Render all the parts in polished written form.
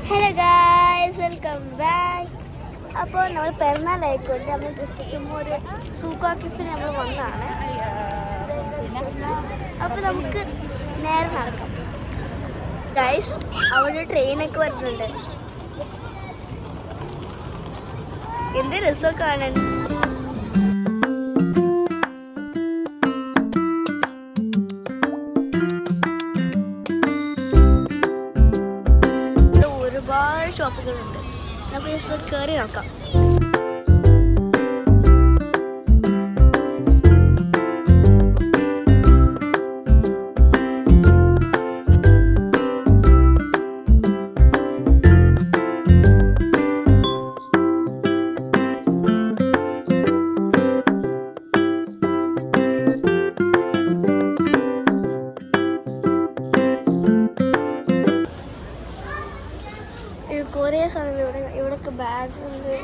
Hello guys, welcome back. അപ്പോൾ നമ്മൾ പെരുന്നാളായിക്കൊണ്ട് നമ്മൾ ജസ്റ്റ് ചുമ്മാ ഒരു സൂക്കാക്കിഫിന് നമ്മൾ വന്നതാണ്. അപ്പോൾ നമുക്ക് നേരെ നടക്കാം ഗായ്സ്. അവിടെ ട്രെയിനൊക്കെ വരുന്നുണ്ട്. എന്ത് രസമൊക്കെ കാണാൻ. ഒരുപാട് ഷോപ്പുകളുണ്ട്. നമുക്ക് ജസ്റ്റ് കയറി നോക്കാം. കുറേ സാധനങ്ങൾ ഇവിടെയൊക്കെ ബാഗ്സ് ഉണ്ട്.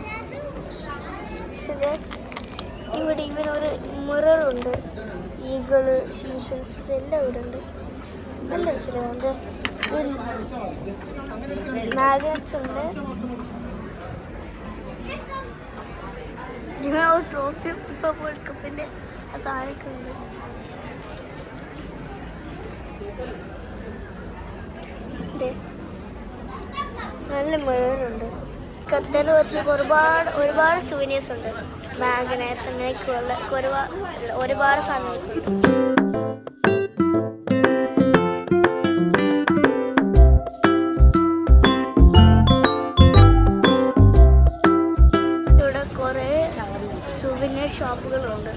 ഇവിടെ ഇവനൊരു മിററുണ്ട്. ഈഗിള്, സീഷൽസ് ഇതെല്ലാം ഇവിടെ ഉണ്ട്. നല്ല രസമുണ്ട്. മാഗ്നറ്റ്സ് ഉണ്ട്. ഇവ ഒരു ട്രോഫി ഇപ്പോൾ വേൾഡ് കപ്പിൻ്റെ ആ സാധനമൊക്കെ ഉണ്ട്. നല്ല മിററുണ്ട്. ഖത്തറിൽ കുറച്ച് ഒരുപാട് സൂവിനേഴ്സ് ഉണ്ട്. മാഗ്നറ്റ്സ് അങ്ങനെയൊക്കെയുള്ള ഒരുപാട് സാധനങ്ങളുണ്ട്. ഇവിടെ കുറേ സുവനീർ ഷോപ്പുകളുണ്ട്.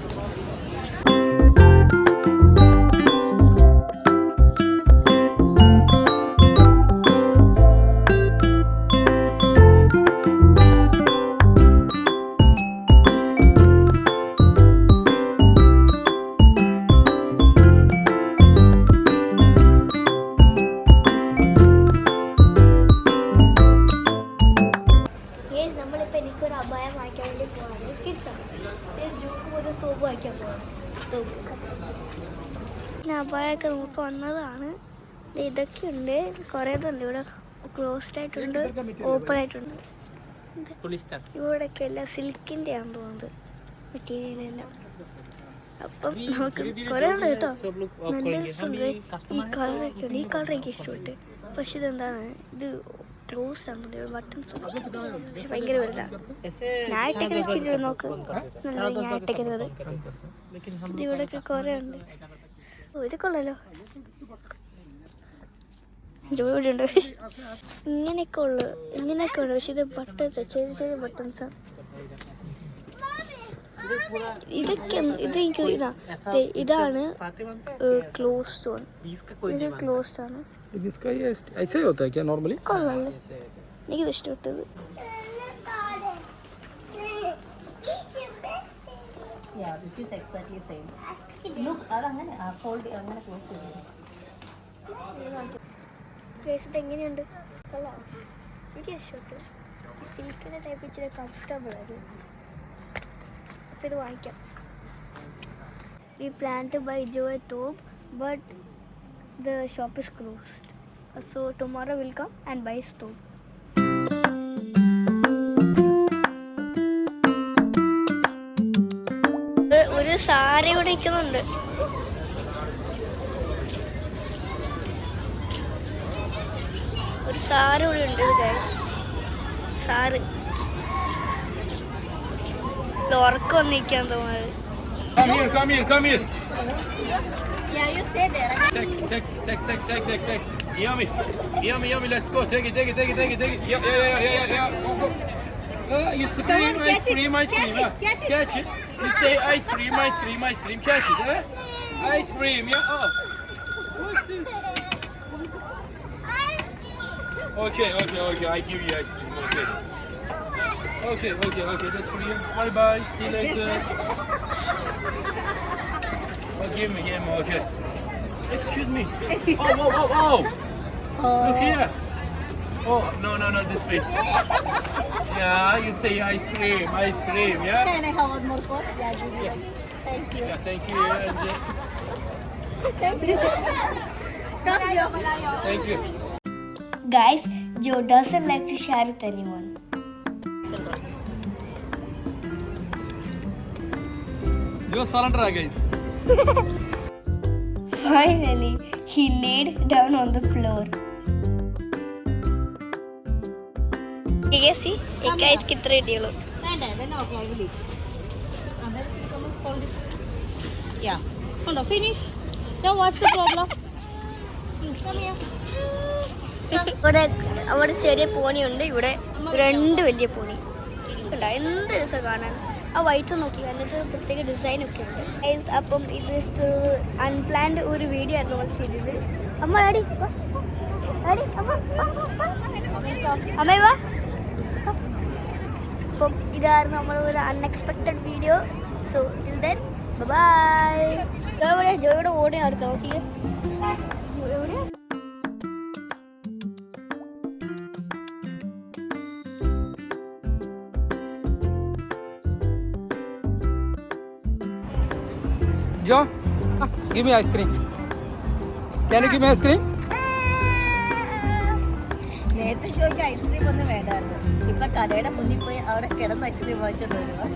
നമ്മളിപ്പോൾ എനിക്കൊരു അപായം വാങ്ങിക്കാൻ വേണ്ടി പോവാണ്. കിഡ്സാണ്. ജൂക്ക് ഒരു തോപ്പ് വാങ്ങിക്കാൻ പോവാണ്. അപായമൊക്കെ നമുക്ക് വന്നതാണ്. ഇതൊക്കെയുണ്ട്. കുറേതുണ്ട്. ഇവിടെ ക്ലോസ്ഡ് ആയിട്ടുണ്ട്, ഓപ്പൺ ആയിട്ടുണ്ട്. ഇവിടെയൊക്കെ എല്ലാം സിൽക്കിൻ്റെ ആണെന്ന് തോന്നുന്നത്, മെറ്റീരിയലെല്ലാം. അപ്പം നമുക്ക് കുറേ ഉണ്ട് കേട്ടോ. നല്ല രസമുണ്ട്. ഈ കളറൊക്കെ ഉണ്ട്. ഈ കളർ എനിക്ക് ഇഷ്ടപ്പെട്ടു. പക്ഷെ ഇതെന്താണ്, ഇത് ക്ലോസ് ആണ്. ബട്ടൺസ് പക്ഷെ ഭയങ്കര വലുതാണ്. ഞായിട്ടൊക്കെ വെച്ചിട്ട് നോക്ക്. നല്ല ഞായിട്ടേക്കുന്നത്. ഇത് ഇവിടെയൊക്കെ കുറേ ഉണ്ട്. ഇത് കൊള്ളല്ലോ. ഇവിടെ ഉണ്ട്. ഇങ്ങനെയൊക്കെ ഉണ്ട്. പക്ഷെ ഇത് ബട്ടൺസ്, ചെറിയ ചെറിയ ബട്ടൺസാണ്. ഇതാണ് ക്ലോസ്ഡ് വൺ. ഇത് ക്ലോസ്ഡ് ആണ്. കൊള്ളാല്ലേ? എനിക്കിത് ഇഷ്ടപ്പെട്ടത്. എങ്ങനെയുണ്ട്? കൊള്ളാം. എനിക്ക് ഇഷ്ടപ്പെട്ടു. ഈ സിൽക്കിൻ്റെ ടൈപ്പ് ഇച്ചിരി കംഫർട്ടബിൾ അത്. അപ്പോൾ ഇത് വാങ്ങിക്കാം. We plan to buy Joy Thope, but the shop is closed. So tomorrow we'll come and buy Thope. ഒരു സാരി ഇവിടെ ഇരിക്കുന്നുണ്ട്. ഒരു സാരി ഇവിടെ ഉണ്ട് ഗൈസ്. സാരി ഉറക്കം വന്നിരിക്കാൻ തോന്നുന്നത്. Come here. Yeah, you stay there. Take. Yummy, let's go. Take it. Yeah. Go. You scream, ice cream. Catch it. You say ice cream. Catch it, Ice cream, yeah. Oh. What's this? Okay. I give you ice cream. Okay. That's for you. Bye. See you later. Oh, give me. Okay. Excuse me. Oh. Look here. Oh, no, this way. Yeah, you say ice cream, yeah? Can I have one more coat? Yeah. Thank you. Yeah, thank you. Thank you. Thank you. Guys, Joe doesn't like to share with anyone. Joe surrender, guys. Finally, he laid down on the floor. ये सी एक आइट कितने डिलो Then okay, I will eat. And then it becomes cold. Yeah. Hold on, finish. So what's the problem? Come here. ഇവിടെ അവിടെ ചെറിയ പോണിയുണ്ട് ഇവിടെ രണ്ട് വലിയ പോണി കണ്ടോ എന്ത് രസം കാണാൻ ആ വൈറ്റ് നോക്കി എന്നിട്ട് പ്രത്യേക ഡിസൈനൊക്കെ ഉണ്ട് Guys, അപ്പം ഇത് ജസ്റ്റ് അൺപ്ലാൻഡ് ഒരു വീഡിയോ ആയിരുന്നു നമ്മൾ ചെയ്തത് അമ്മ ഡാഡി അമ്മ വാ അപ്പം ഇതായിരുന്നു നമ്മൾ ഒരു unexpected video so till then bye ജോയുടെ ഓടി നടക്കാം ഓക്കെ എവിടെയാ Joe, give me ice cream. Can you give me ice cream? നേരത്തെ ചോദിച്ച ഐസ്ക്രീം ഒന്നും വേണ്ടായിരുന്നു ഇപ്പൊ കടയുടെ മുന്നിൽ പോയി അവിടെ കിടന്ന് ഐസ്ക്രീം വാങ്ങിച്ചോണ്ട് വരുവാ